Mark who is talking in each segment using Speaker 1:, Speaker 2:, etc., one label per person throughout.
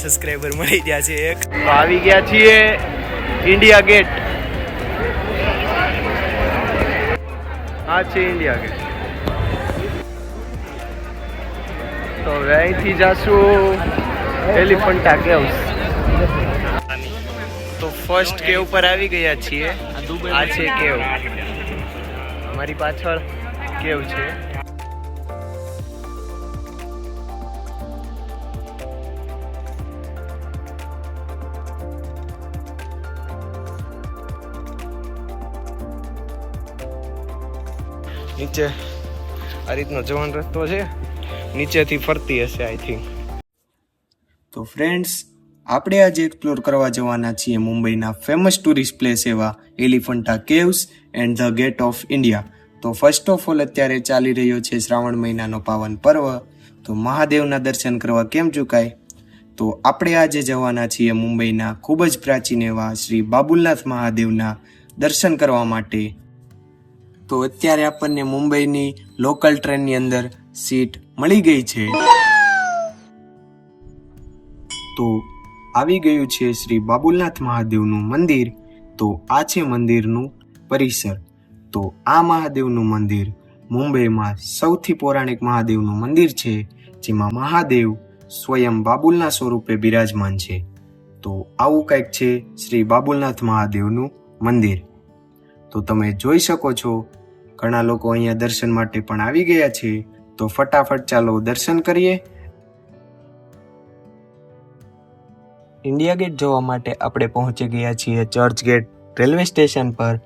Speaker 1: Subscriber મળી ગયા છે એક.
Speaker 2: આવી ગયા છીએ ઇન્ડિયા ગેટ. આ છે ઇન્ડિયા ગેટ. તો હવે અહીંથી જાશું એલિફન્ટા કેવ્સ. તો ફર્સ્ટ કેવ પર આવી ગયા છીએ. આ છે કેવ. મારી પાછળ કેવ છે. નીચે આ રીતનો જવાન રસ્તો છે, નીચેથી ફરતી હશે આઈ થિંક.
Speaker 3: તો ફ્રેન્ડ્સ, આપણે આજે એક્સપ્લોર કરવા જવાના છીએ મુંબઈના ફેમસ ટુરિસ્ટ પ્લેસ એવા Elephanta caves and the gate of India. તો ફર્સ્ટ ઓફ ઓલ અત્યારે ચાલી રહ્યો છે શ્રાવણ મહિનાનો પાવન પર્વ. તો મહાદેવના દર્શન કરવા કેમ ચૂકાય. તો આપણે આજે જવાના છીએ મુંબઈના ખૂબ જ પ્રાચીન એવા શ્રી બાબુલનાથ મહાદેવના દર્શન કરવા માટે. તો અત્યારે આપણને મુંબઈની લોકલ ટ્રેનની અંદર સીટ મળી ગઈ છે. તો આવી ગયું છે શ્રી બાબુલનાથ મહાદેવનું મંદિર. તો આ છે મંદિરનું પરિસર. તો આ મહાદેવનું મંદિર મુંબઈમાં સૌથી પૌરાણિક મહાદેવનું મંદિર છે, જેમાં મહાદેવ સ્વયં બાબુલના સ્વરૂપે બિરાજમાન છે. તો આવું કંઈક છે શ્રી બાબુલનાથ મહાદેવનું મંદિર. તો તમે જોઈ શકો છો ઘણા લોકો અહીંયા દર્શન માટે પણ આવી ગયા છે. તો ફટાફટ ચાલો દર્શન કરીએ. ઇન્ડિયા ગેટ જવા માટે આપણે પહોંચી ગયા છીએ ચર્ચ ગેટ રેલવે સ્ટેશન પર.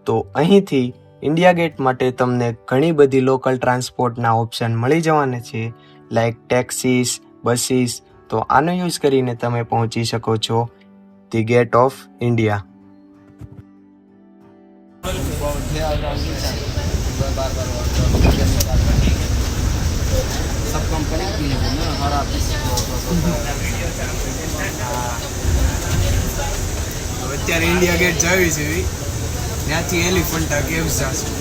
Speaker 3: તો અહીંથી ઇન્ડિયા ગેટ માટે તમને ઘણી બધી લોકલ ટ્રાન્સપોર્ટના ઓપ્શન મળી જવાના છે, લાઈક ટેક્સીસ, બસીસ. તો આનો યુઝ કરીને તમે પહોંચી શકો છો ધી ગેટ ઓફ ઇન્ડિયા. અત્યારે ઇન્ડિયા ગેટ જાવી છે, ત્યાંથી એલિફન્ટા કેવ્સ જશું.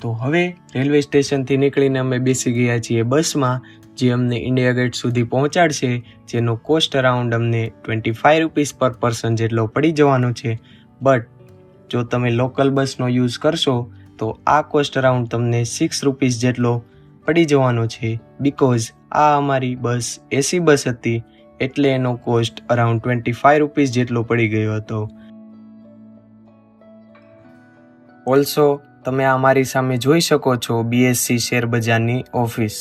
Speaker 3: તો હવે રેલવે સ્ટેશનથી નીકળીને અમે બેસી ગયા છીએ બસમાં, જે અમને ઇન્ડિયા ગેટ સુધી પહોંચાડશે, જેનો કોસ્ટ અરાઉન્ડ અમને 25 રૂપીસ પર પર્સન જેટલો પડી જવાનો છે. બટ જો તમે લોકલ બસનો યુઝ કરશો તો આ કોસ્ટ અરાઉન્ડ તમને 6 રૂપીસ જેટલો પડી જવાનો છે, બીકોઝ આ અમારી બસ એસી બસ હતી, એટલે એનો કોસ્ટ અરાઉન્ડ 25 રૂપીસ જેટલો પડી ગયો હતો. ઓલ્સો તમે આ મારી સામે જોઈ શકો છો બીએસસી શેર બજારની ઓફિસ.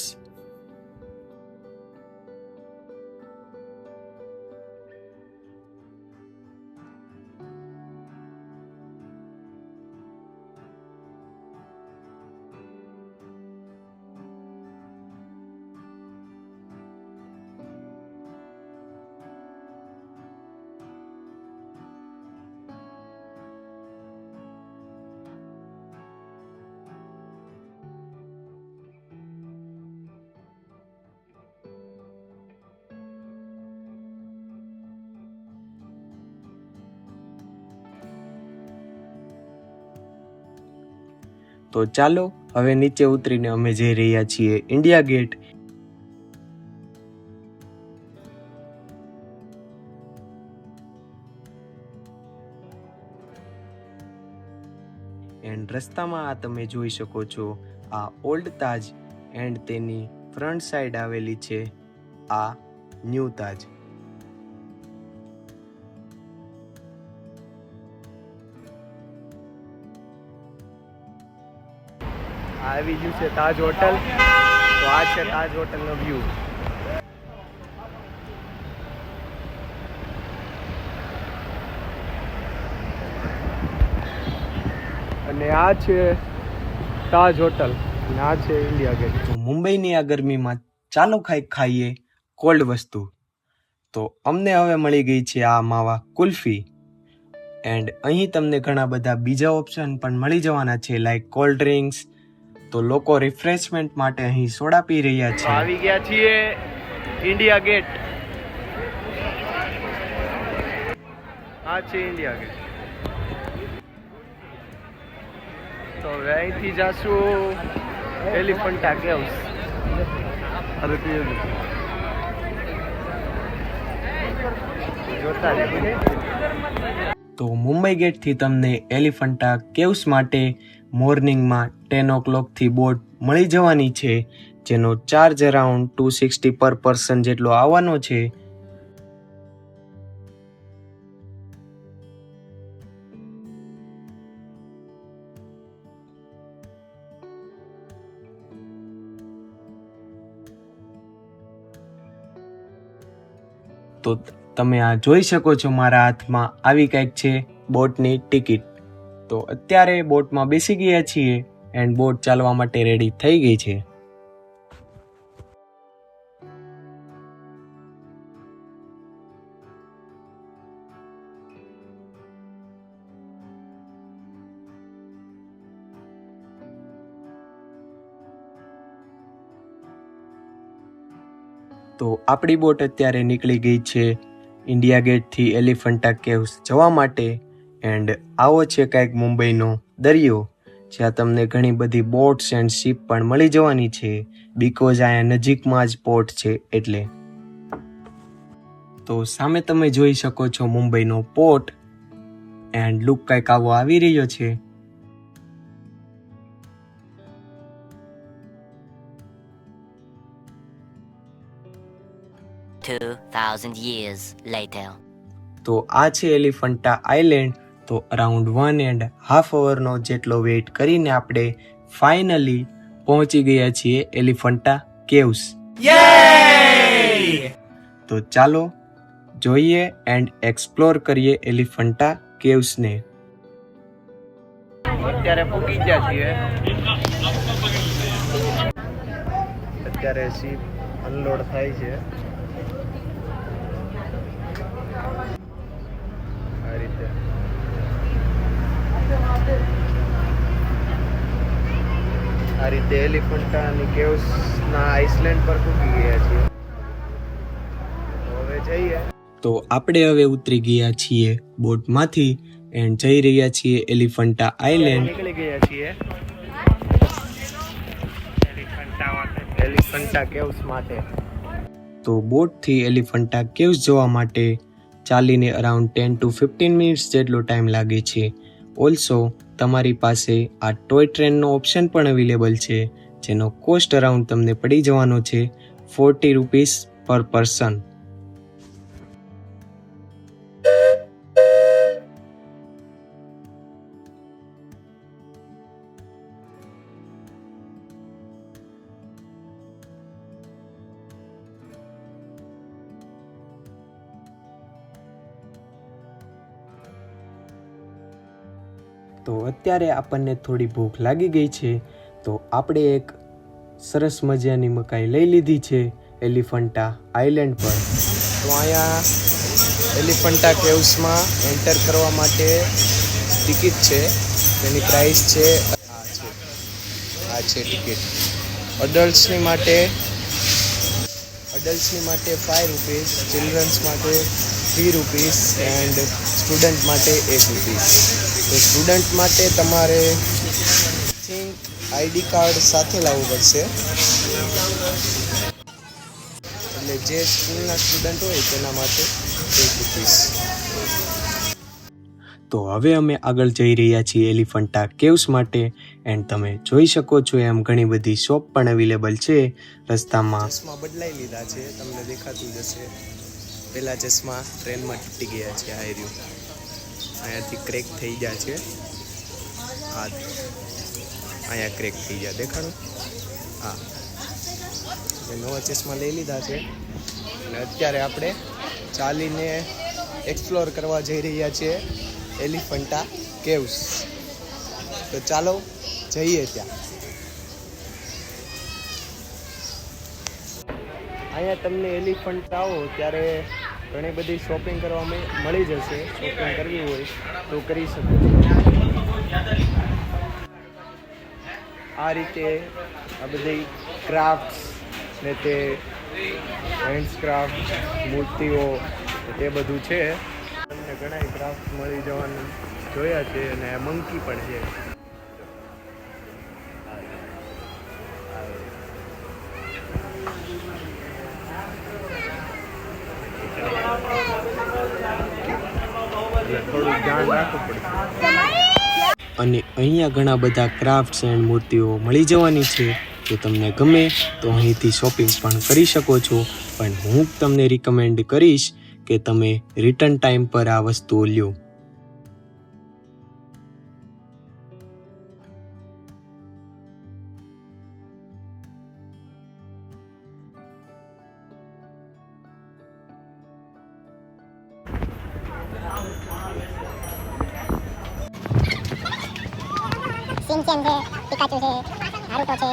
Speaker 3: તો ચાલો હવે નીચે ઉતરીને અમે જઈ રહ્યા છીએ ઇન્ડિયા ગેટ. એન્ડ રસ્તામાં આ તમે જોઈ શકો છો આ ઓલ્ડ તાજ, એન્ડ તેની ફ્રન્ટ સાઈડ આવેલી છે આ ન્યૂ તાજ.
Speaker 2: આવી ગયું છે તાજ હોટલ. તો આ છે તાજ હોટલનો વ્યૂ. અને આ છે તાજ હોટલ અને આ છે ઇન્ડિયા ગેટ.
Speaker 3: તો મુંબઈની આ ગરમીમાં ચાલો ખાઈએ કોલ્ડ વસ્તુ. તો અમને હવે મળી ગઈ છે આ માવા કુલ્ફી. એન્ડ અહીં તમને ઘણા બધા બીજા ઓપ્શન પણ મળી જવાના છે, લાઈક કોલ્ડ ડ્રિંક્સ. તો લોકો રિફ્રેશમેન્ટ માટે અહીં સોડા પી રહ્યા છે.
Speaker 2: આવી ગયા છીએ ઇન્ડિયા ગેટ. આ છે ઇન્ડિયા ગેટ. તો હવે અહીંથી જાશું એલિફન્ટા કેવ્સ. જોતા રહેજો.
Speaker 3: તો મુંબઈ ગેટથી તમને એલિફન્ટા કેવ્સ માટે મોર્નિંગમાં 10 o'clockથી બોટ મળી જવાની છે, જેનો ચાર્જ અરાઉન્ડ 260 પર પર્સન જેટલો આવવાનો છે. તો તમે આ જોઈ શકો છો, મારા હાથમાં આવી કંઈક છે બોટની ટિકિટ. તો અત્યારે બોટમાં બેસી ગયા છીએ એન્ડ બોટ ચાલવા માટે રેડી થઈ ગઈ છે. તો આપણી બોટ અત્યારે નીકળી ગઈ છે ઇન્ડિયા ગેટથી એલિફન્ટા કેવ્સ જવા માટે. એન્ડ આવો છે કંઈક મુંબઈનો દરિયો, જ્યાં તમને ઘણી બધી બોટ્સ એન્ડ શિપ પણ મળી જવાની છે, બીકોઝ અહીંયા નજીકમાં જ પોર્ટ છે એટલે. તો સામે તમે જોઈ શકો છો મુંબઈનો પોર્ટ એન્ડ લુક કંઈક આવો આવી રહ્યો છે.
Speaker 1: years later.
Speaker 3: તો આ છે એલિફન્ટા આઇલેન્ડ. તો અરાઉન્ડ 1.5 hourનો જેટલો વેઇટ કરીને આપણે ફાઇનલી પહોંચી ગયા છીએ એલિફન્ટા કેવ્સ. તો ચાલો જોઈએ એન્ડ એક્સપ્લોર કરીએ એલિફન્ટા કેવ્સને.
Speaker 2: અત્યારે પૂકી ગયા છીએ. અત્યારે શિપ અનલોડ થાય છે. આ રીતે એલિફન્ટા અને કેવ્સના આઇસલેન્ડ પર પૂકી ગયા છીએ. હવે જઈએ.
Speaker 3: તો આપણે હવે ઉતરી ગયા છીએ બોટમાંથી એન્ડ જઈ રહ્યા છીએ એલિફન્ટા આઇલેન્ડ.
Speaker 2: નીકળી ગયા છીએ એલિફન્ટા કેવ્સ માટે.
Speaker 3: તો બોટથી એલિફન્ટા કેવ્સ જવા માટે ચાલીને અરાઉન્ડ 10 to 15 મિનિટ્સ જેટલો ટાઈમ લાગે છે. ઓલ્સો તમારી પાસે આ ટોય ટ્રેનનો ઓપ્શન પણ અવેલેબલ છે, જેનો કોસ્ટ અરાઉન્ડ તમને પડી જવાનો છે 40 રૂપીસ પર પર્સન. તો અત્યારે આપણને થોડી ભૂખ લાગી ગઈ છે, તો આપણે એક સરસ મજાની મકાઈ લઈ લીધી છે એલિફન્ટા આઇલેન્ડ પર.
Speaker 2: તો અહીંયા એલિફન્ટા કેવ્સમાં એન્ટર કરવા માટે ટિકિટ છે, તેની પ્રાઇસ છે આ છે ટિકિટ. અડલ્ટ્સની માટે 5 રૂપીસ, ચિલ્ડ્રન્સ માટે 3 રૂપીસ એન્ડ સ્ટુડન્ટ માટે 1 રૂપીસ. તો સ્ટુડન્ટ માટે તમારે થિંક આઈડી કાર્ડ સાથે લાવવું પડશે, એટલે જે સ્કૂલના સ્ટુડન્ટ હોય તેના માટે 1 રૂપીસ.
Speaker 3: તો હવે અમે આગળ જઈ રહ્યા છીએ એલિફન્ટા કેવ્સ માટે એન્ડ તમે જોઈ શકો છો એમ ઘણી બધી શોપ પણ અવેલેબલ છે રસ્તામાં.
Speaker 2: ચશ્મા બદલાઈ લીધા છે, તમને દેખાતું જ હશે. પહેલા ચશ્મા ટ્રેનમાં તૂટી ગયા છે. આ રહ્યું અહીંયાથી ક્રેક થઈ ગયા છે. હા, અહીંયા ક્રેક થઈ ગયા, દેખાડું? હા, મેં નવા ચશ્મા લઈ લીધા છે અને અત્યારે આપણે ચાલીને એક્સપ્લોર કરવા જઈ રહ્યા છીએ એલિફન્ટા કેવ્સ. તો ચાલો જઈએ ત્યાં. અહીંયા તમને એલિફન્ટ આવો ત્યારે ઘણી બધી શોપિંગ કરવા મળી જશે. શોપિંગ કરવી હોય તો કરી શકો છો. આ રીતે આ બધી ક્રાફ્ટ્સ ને તે હેન્ડક્રાફ્ટ, મૂર્તિઓ તે બધું છે. તમને ઘણા ક્રાફ્ટ મળી જવાનું જોયા છે અને મંકી પણ છે. થોડું ધ્યાન રાખવું પડશે.
Speaker 3: અને અહીંયા ઘણા બધા ક્રાફ્ટ્સ એન્ડ મૂર્તિઓ મળી જવાની છે. જો તમને ગમે તો અહીંથી શોપિંગ પણ કરી શકો છો, પણ હું તમને રિકમેન્ડ કરીશ કે તમે રિટર્ન ટાઈમ પર આ વસ્તુઓ લ્યો.
Speaker 4: સિમચેન છે, પિકાચુ છે, નારુતો છે.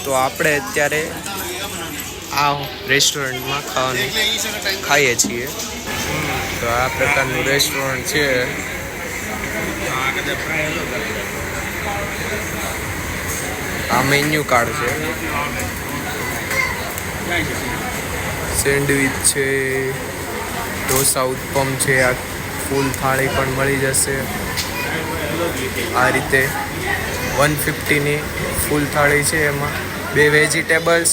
Speaker 2: તો આપણે અત્યારે આ રેસ્ટોરન્ટમાં ખાવાનું ખાઈએ છીએ. તો આ પ્રકારનું રેસ્ટોરન્ટ છે. આ મેન્યુ કાર્ડ છે. સેન્ડવિચ છે, ઢોસા ઉત્પમ છે, આ ફૂલ થાળી પણ મળી જશે. આ રીતે 150ની ફૂલ થાળી છે. એમાં 2 vegetables,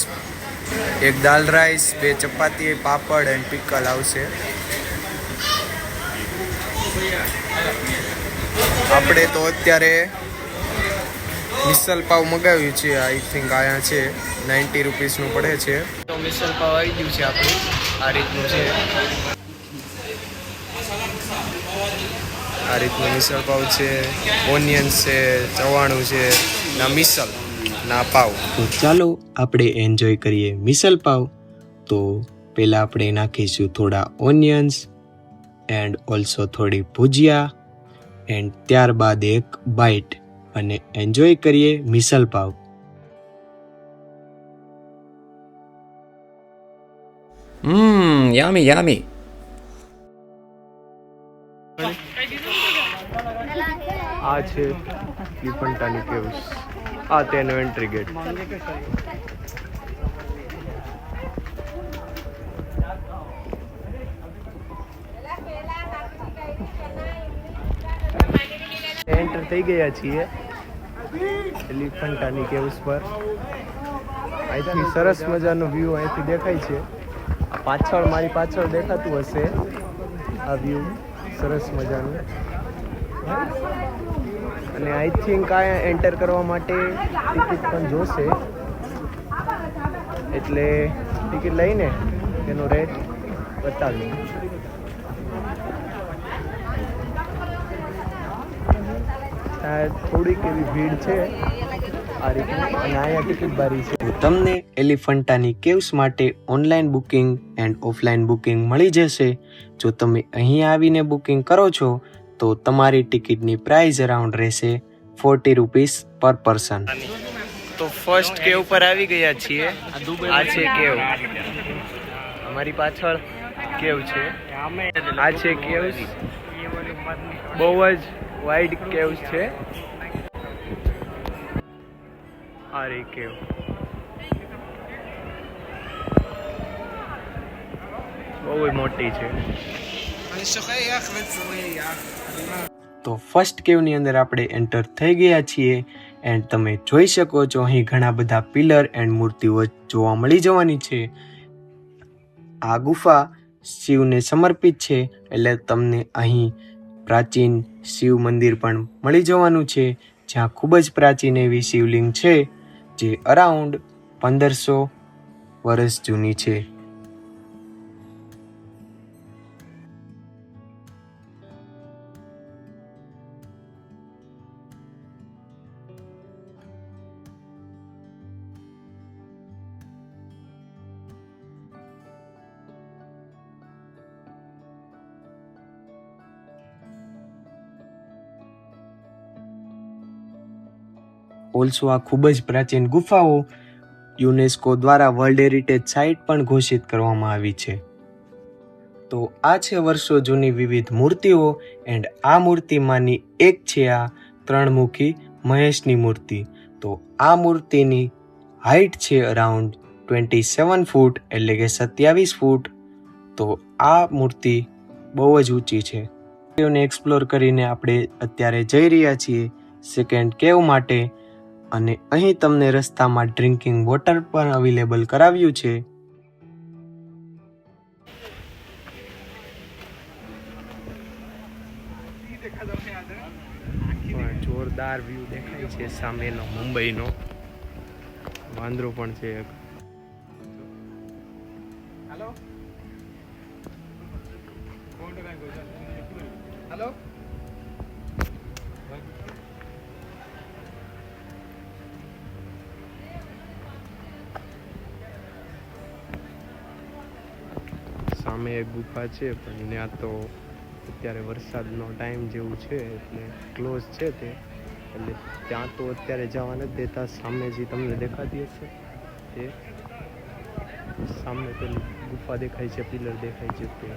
Speaker 2: 1 dal rice, 2 chapati, papad and pickle આવશે. આપણે તો અત્યારે મિસલ પાવ મગાવ્યું છે. આઈ થિંક અહીંયા છે 90 રૂપીસનું પડે છે. તો મિસલ પાવ આવી ગયું છે આપણું. આ રીતનું છે. આ રીતનું મિસલ પાવ છે, ઓનિયન્સ છે, ચવાણું છે, ના મિસલ ના પાવ.
Speaker 3: તો ચાલો આપણે એન્જોય કરીએ મિસલ પાવ. તો પહેલાં આપણે નાખીશું થોડા ઓનિયન્સ એન્ડ ઓલ્સો થોડી ભુજિયા એન્ડ ત્યારબાદ એક બાઇટ અને એન્જોય કરીએ મિસલ પાવ.
Speaker 5: Yummy, yummy.
Speaker 2: આ છે એલિફન્ટાની કેવ્સ. આ તેનો એન્ટ્રી ગેટ. એન્ટર થઈ ગયા છીએ એલિફન્ટાની કેવ્સ પર. અહીંથી સરસ મજાનો વ્યૂ અહીંથી દેખાય છે. આ પાછળ મારી પાછળ દેખાતું હશે આ વ્યૂ સરસ મજાનું. અને આઈ થિંક આ એન્ટર કરવા માટે ટિકિટ પણ જોશે, એટલે ટિકિટ લઈને તેનો રેટ બતાવીએ. થોડીક એવી ભીડ છે આ રીતની, અને અહીંયા ટિકિટ બારી છે.
Speaker 3: તમને એલિફન્ટાની કેવ્સ માટે online booking and offline booking મળી જશે. જો તમે અહીં આવીને બુકિંગ કરો છો તો તમારી ટિકિટની પ્રાઇસ અરાઉન્ડ રહેશે 40 રૂપીસ પર પર્સન.
Speaker 2: તો ફર્સ્ટ કેવ પર આવી ગયા છીએ. આ છે કેવ, અમારી પાછળ કેવ છે. આ છે કેવ્સ. બહુ જ વાઇડ કેવ્સ છે. આ રે કેવ. બહુ મોટી છે.
Speaker 3: તો ફર્સ્ટ કેવની અંદર આપણે એન્ટર થઈ ગયા છીએ એન્ડ તમે જોઈ શકો છો અહીં ઘણા બધા પિલર એન્ડ મૂર્તિઓ જોવા મળી જવાની છે. આ ગુફા શિવને સમર્પિત છે, એટલે તમને અહીં પ્રાચીન શિવ મંદિર પણ મળી જવાનું છે, જ્યાં ખૂબ જ પ્રાચીન એવી શિવલિંગ છે જે અરાઉન્ડ 1500 વર્ષ જૂની છે. ઓલ્સો આ ખૂબ જ પ્રાચીન ગુફાઓ યુનેસ્કો દ્વારા વર્લ્ડ હેરિટેજ સાઇટ પણ ઘોષિત કરવામાં આવી છે. તો આ છે વર્ષો જૂની વિવિધ મૂર્તિઓ એન્ડ આ મૂર્તિમાંની એક છે આ 3 મુખી મહેશની મૂર્તિ. તો આ મૂર્તિની હાઇટ છે અરાઉન્ડ 27 ફૂટ, એટલે કે 27 ફૂટ. તો આ મૂર્તિ બહુ જ ઊંચી છે. એક્સપ્લોર કરીને આપણે અત્યારે જઈ રહ્યા છીએ સેકન્ડ કેવ માટે. અને અહીં તમને રસ્તામાં ડ્રિંકિંગ વોટર પણ અવેલેબલ કરાવ્યું છે.
Speaker 2: જોરદાર વ્યૂ દેખાય છે સામેનો મુંબઈનો. વાંદરો પણ છે એક. હેલો સામે એક ગુફા છે પણ ત્યાં તો અત્યારે વરસાદનો ટાઈમ જેવું છે એટલે ક્લોઝ છે તે, એટલે ત્યાં તો અત્યારે જવા નથી દેતા. સામે જે તમને દેખાતી હશે તે સામે પેલી ગુફા દેખાય છે, પિલર દેખાય છે તે.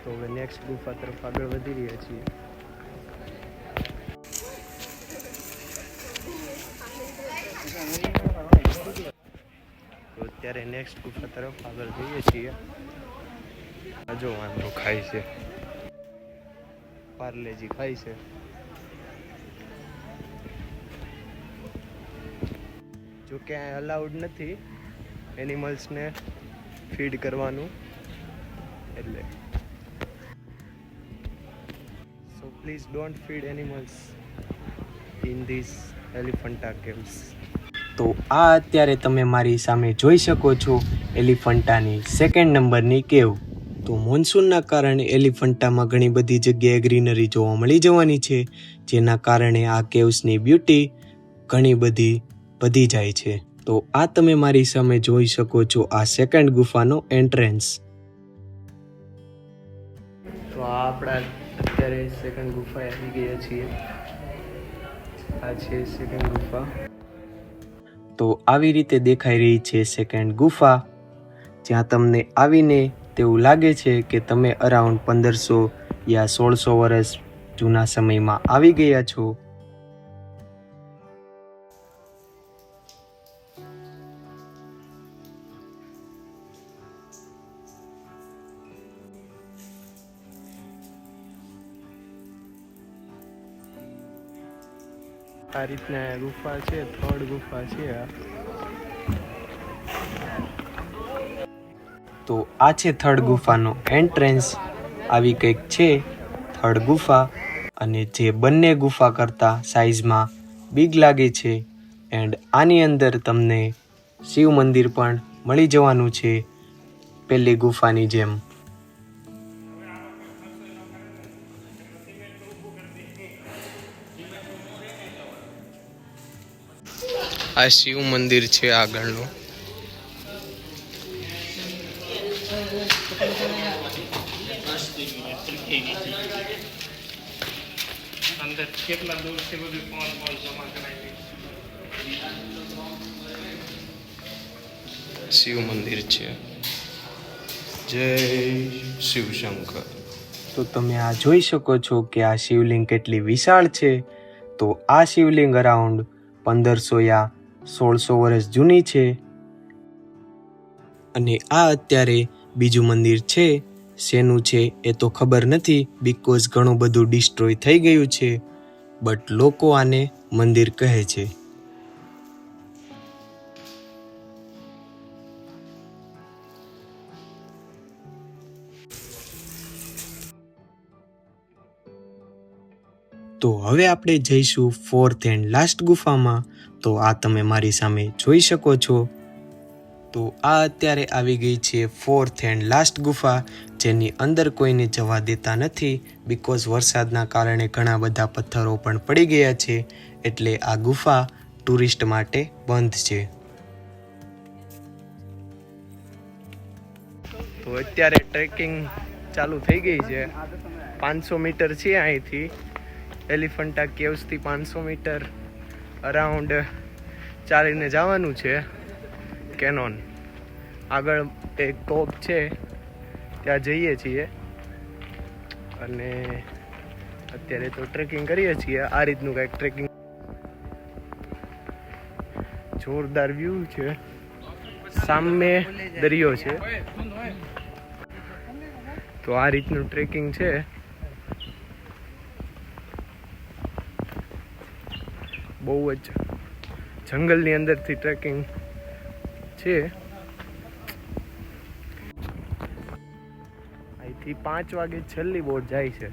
Speaker 2: તો હવે નેક્સ્ટ ગુફા તરફ આગળ વધી રહ્યા છીએ. તો અત્યારે નેક્સ્ટ ગુફા તરફ આગળ જઈએ છીએ. આ જો વાંદરો ખાય છે, પાર્લેજી ખાય છે. જો કે અલાઉડ નથી એનિમલ્સને ફીડ કરવાનું, એટલે so please don't feed animals in this Elephanta caves.
Speaker 3: તો આ અત્યારે તમે મારી સામે જોઈ શકો છો એલિફન્ટાની 2nd નંબરની કેવ. તો મોન્સૂનના કારણે એલિફન્ટામાં ઘણી બધી જગ્યાએ ગ્રીનરી જોવા મળી જવાની છે, જેના કારણે આ કેવ્સની બ્યુટી ઘણી બધી વધી જાય છે. તો આ તમે મારી સામે જોઈ શકો છો આ 2nd ગુફાનો એન્ટ્રન્સ.
Speaker 2: તો આ આપણા અત્યારે 2nd ગુફા આવી ગયા છીએ. આ છે 2nd ગુફા.
Speaker 3: તો આવી રીતે દેખાઈ રહી છે 2nd ગુફા, જ્યાં તમને આવીને તેવું લાગે છે કે તમે અરાઉન્ડ 1500 યા 1600 વર્ષ જૂના સમયમાં આવી ગયા છો.
Speaker 2: આ રીતના ગુફા છે, 3rd ગુફા છે આ.
Speaker 3: તો આ છે 3rd ગુફાનો એન્ટ્રન્સ. આવી કંઈક છે 3rd ગુફા, અને જે બંને ગુફા કરતાં સાઇઝમાં બિગ લાગે છે. એન્ડ આની અંદર તમને શિવ મંદિર પણ મળી જવાનું છે પહેલી ગુફાની જેમ.
Speaker 2: આ શિવ મંદિર છે આગળનું. અંદર કેટલા દૂર છે બધું કોણ જમા કરાવી. શિવ મંદિર છે. જય શિવશંકર.
Speaker 3: તો તમે આ જોઈ શકો છો કે આ શિવલિંગ કેટલી વિશાળ છે. તો આ શિવલિંગ અરાઉન્ડ 1500 યા 1600 વર્ષ જૂની છે. અને આ અત્યારે બીજું મંદિર છે. શેનું છે એ તો ખબર નથી, બીકોઝ ઘણું બધું ડિસ્ટ્રોય થઈ ગયું છે, બટ લોકો આને મંદિર કહે છે. તો હવે આપણે જઈશું 4th એન્ડ લાસ્ટ ગુફામાં. તો આ તમે મારી સામે જોઈ શકો છો. તો આ અત્યારે આવી ગઈ છે 4th એન્ડ લાસ્ટ ગુફા, જેની અંદર કોઈને જવા દેતા નથી, બીકોઝ વરસાદના કારણે ઘણા બધા પથ્થરો પણ પડી ગયા છે, એટલે આ ગુફા ટુરિસ્ટ માટે બંધ છે.
Speaker 2: તો અત્યારે ટ્રેકિંગ ચાલુ થઈ ગઈ છે. 500 મીટર છે અહીંથી એલિફન્ટા કેવ્સથી. 500 મીટર અરાઉન્ડ ચાલીને જવાનું છે. કેનોન આગળ એક ટોપ છે, ત્યાં જઈએ છીએ અને અત્યારે તો ટ્રેકિંગ કરીએ છીએ. આ રીતનું કંઈક ટ્રેકિંગ. જોરદાર વ્યૂ છે, સામે દરિયો છે. તો આ રીતનું ટ્રેકિંગ છે. બહુ જ જંગલની અંદરથી ટ્રેકિંગ છે. અહીંથી 5 વાગે છેલ્લી બોટ જાય છે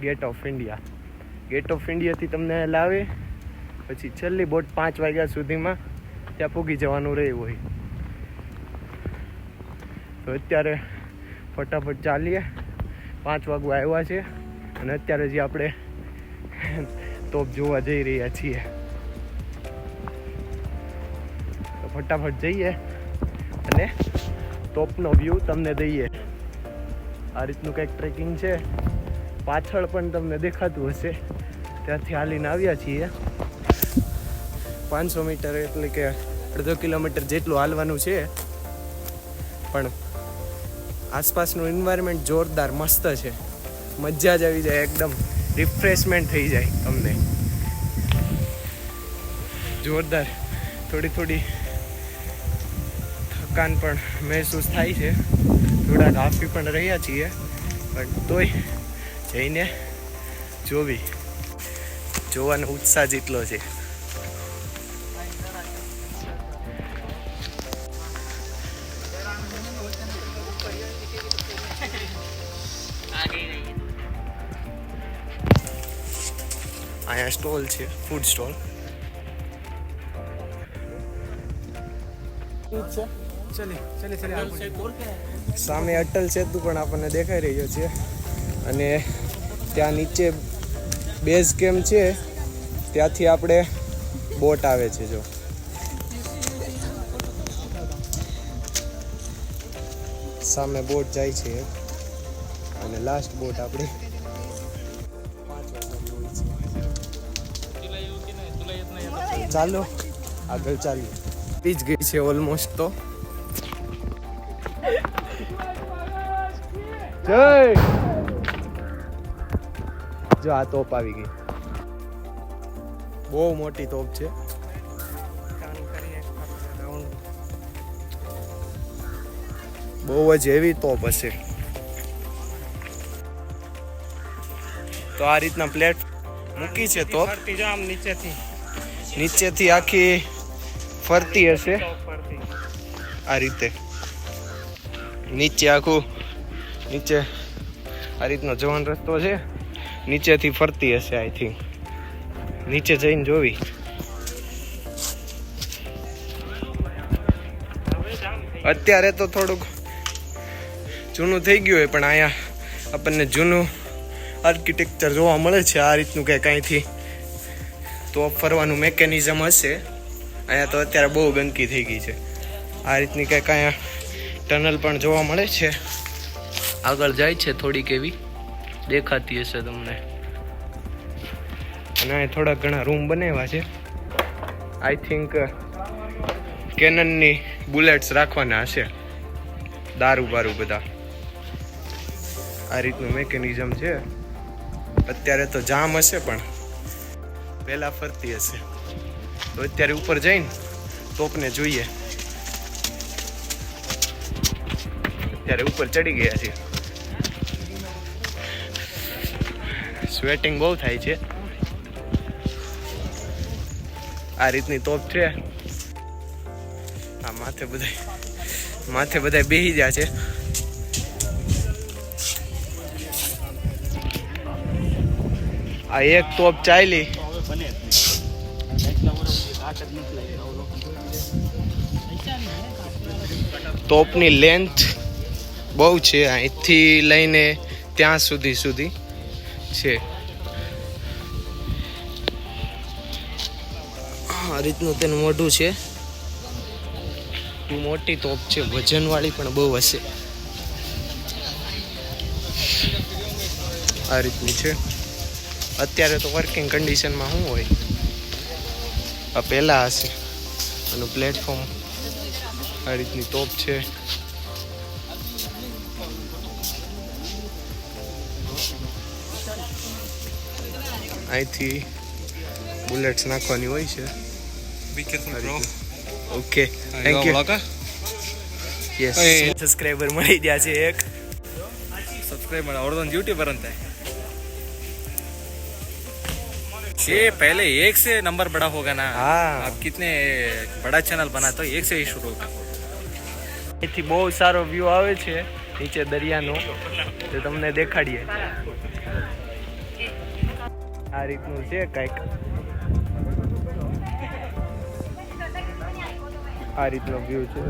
Speaker 2: gate of India. Gate of ઇન્ડિયાથી તમને લાવે, પછી છેલ્લી બોટ 5 વાગ્યા સુધીમાં ત્યાં પૂગી જવાનું રહ્યું હોય. તો અત્યારે ફટાફટ ચાલીએ. 5 વાગવા આવ્યા છે અને અત્યારે જે આપણે તોપ જોવા જઈ રહ્યા છીએ. તો ફટાફટ જઈએ અને તોપનો વ્યૂ તમને દઈએ. આ રીતનું કંઈક ટ્રેકિંગ છે. પાછળ પણ તમને દેખાતું હશે. ત્યાંથી હાલીને આવ્યા છીએ. 500 મીટર એટલે કે 1.5 કિલોમીટર જેટલું હાલવાનું છે. પણ આસપાસનું એન્વાયરમેન્ટ જોરદાર મસ્ત છે. મજા જ આવી જાય, એકદમ રિફ્રેશમેન્ટ થઈ જાય તમને. જોરદાર. થોડી થકાન પણ મહેસૂસ થાય છે. થોડા હાંફી પણ રહ્યા છીએ, પણ તોય જઈને જોવાનો ઉત્સાહ જેટલો છે. અહીંયા સ્ટોલ છે, ફૂડ સ્ટોલ. સામે અટલ સેતુ પણ આપણને દેખાઈ રહ્યો છે અને ત્યાં નીચે બેઝ કેમ્પ છે, ત્યાંથી આપણે બોટ આવે છે. જો સામે બોટ જાય છે અને લાસ્ટ બોટ આપણી 5 વાગ્યાની હોય છે. ચાલો આગળ ચાલીએ. પી જ ગઈ છે ઓલમોસ્ટ. તો જય જો આ તોપ આવી ગઈ. બહુ મોટી તોપ છે. બહુ જ હેવી તોપ હશે. તો આ રીતના પ્લેટ મૂકી છે તોપ. નીચેથી આખી ફરતી હશે આ રીતે. નીચે આ રીતનો જવાનો રસ્તો છે. નીચેથી ફરતી હશે. આઈ થિંક નીચે જઈને જોવી. અત્યારે તો થોડુંક જૂનું થઈ ગયું હોય, પણ અહીંયા આપણને જૂનું આર્કિટેક્ચર જોવા મળે છે. આ રીતનું કંઈક અહીંથી તો ફરવાનું મેકેનિઝમ હશે. અહીંયા તો અત્યારે બહુ ગંદકી થઈ ગઈ છે. આ રીતની કંઈક અહીંયા ટનલ પણ જોવા મળે છે. આગળ જાય છે, થોડીક એવી દેખાતી હશે તમને. અને અહીં થોડા ઘણા રૂમ બનાવ્યા છે. આઈ થિંક કેનનની બુલેટ્સ રાખવાના હશે, દારૂ બારૂ બધા. આ રીતનું મેકેનિઝમ છે. અત્યારે તો જામ હશે, પણ પહેલા ફરતી હશે. તો અત્યારે ઉપર જઈને તોપને જોઈએ. અત્યારે ઉપર ચડી ગયા છે. સ્વેટિંગ બહુ થાય છે. આ રીતની તોપ છે. આ માથે બધા બેસી ગયા છે. આ એક તોપ ચાલી. તોપની લેન્થ બહુ છે. અહીંથી લઈને ત્યાં સુધી છે. આ રીતનું તેનું મોઢું છે. મોટી તોપ છે, વજનવાળી પણ બહુ હશે. આ રીતની છે. અત્યારે તો વર્કિંગ કન્ડિશનમાં શું હોય, આ પહેલાં હશે. આનું પ્લેટફોર્મ આ રીતની તોપ છે. અહીંથી બુલેટ્સ નાખવાની હોય છે. Okay, thank you. Yes, subscriber મળી ગયા છે. એક ಸಬ್ಸ್ಕ್ರೈಬ್ ಮಾಡಿ ಅವ್ರದ್ದೊಂದು ಯೂಟ್ಯೂಬರ್ ಅಂತೆ. से
Speaker 5: पहले एक से नंबर बड़ा होगा ना।
Speaker 2: हाँ।
Speaker 5: आप कितने बड़ा चैनल बना तो एक से ही शुरू होगा।
Speaker 2: અહીંથી બહુ સારો વ્યૂ આવે છે નીચે દરિયાનો, તો તમને દેખાડીએ. આ રીતનું છે કંઈક, આ રીતનો વ્યૂ છે.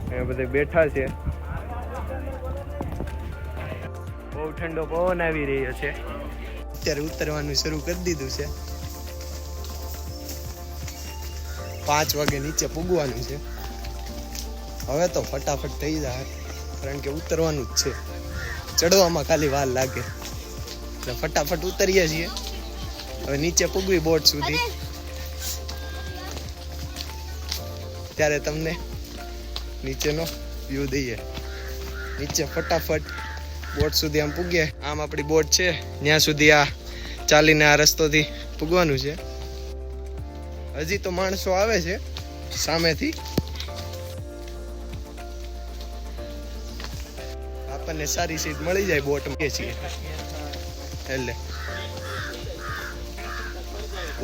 Speaker 2: અહીંયા બધે બેઠા છે, બહુ ઠંડો પવન આવી રહ્યો છે. અત્યારે ઉતરવાનું શરૂ કરી દીધું છે. 5 વાગે નીચે પૂગવાનું છે. હવે તો ફટાફટ થઈ જાય, કારણ કે ઉતરવાનું જ છે. ચડવામાં ખાલી વાર લાગે, એટલે ફટાફટ ઉતરીએ છીએ. હવે નીચે પૂગવી બોટ સુધી, ત્યારે તમને નીચેનો વ્યૂ દઈએ. નીચે ફટાફટ બોટ સુધી આમ પૂગીએ. આમ આપણી બોટ છે, ત્યાં સુધી આ ચાલીને આ રસ્તોથી પૂગવાનું છે. હજી તો માણસો આવે છે સામેથી. આપણને સારી સીટ મળી જાય બોટમાં છીએ એટલે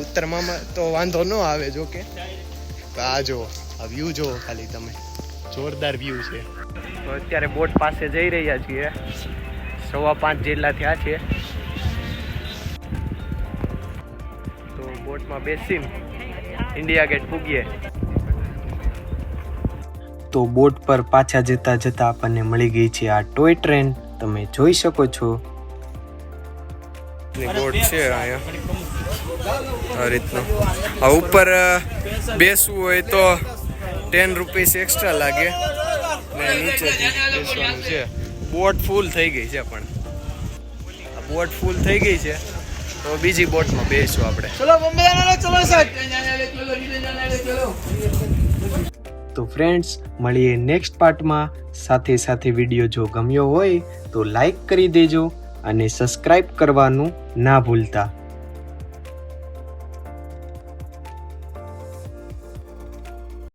Speaker 2: ઉત્તરમાં તો વાંધો ન આવે. જો કે આ જો આ વ્યૂ જો ખાલી તમે, જોરદાર વ્યૂ છે. તો અત્યારે બોટ પાસે જઈ રહ્યા છીએ. 5:15 જેટલા થયા છે. તો બોટમાં બેસીને ઇન્ડિયા ગેટ પૂગીએ.
Speaker 3: તો બોટ પર પાછા જતા જતા આપણને મળી ગઈ છે આ ટોય ટ્રેન, તમે જોઈ શકો છો.
Speaker 2: બોટ છે અહીંયા આ રીતનો. આ ઉપર બેસવું હોય તો 10 રૂપીસ એક્સ્ટ્રા લાગે ને નીચેથી બેસવાનું છે. બોટ ફૂલ થઈ ગઈ છે, પણ આ બોટ ફૂલ થઈ ગઈ છે તો બીજી બોટમાં બેસવું આપણે.
Speaker 3: તો ફ્રેન્ડ્સ, મળીએ નેક્સ્ટ પાર્ટમાં. સાથે સાથે વિડીયો જો ગમ્યો હોય તો લાઈક કરી દેજો અને સબસ્ક્રાઈબ કરવાનું ના ભૂલતા.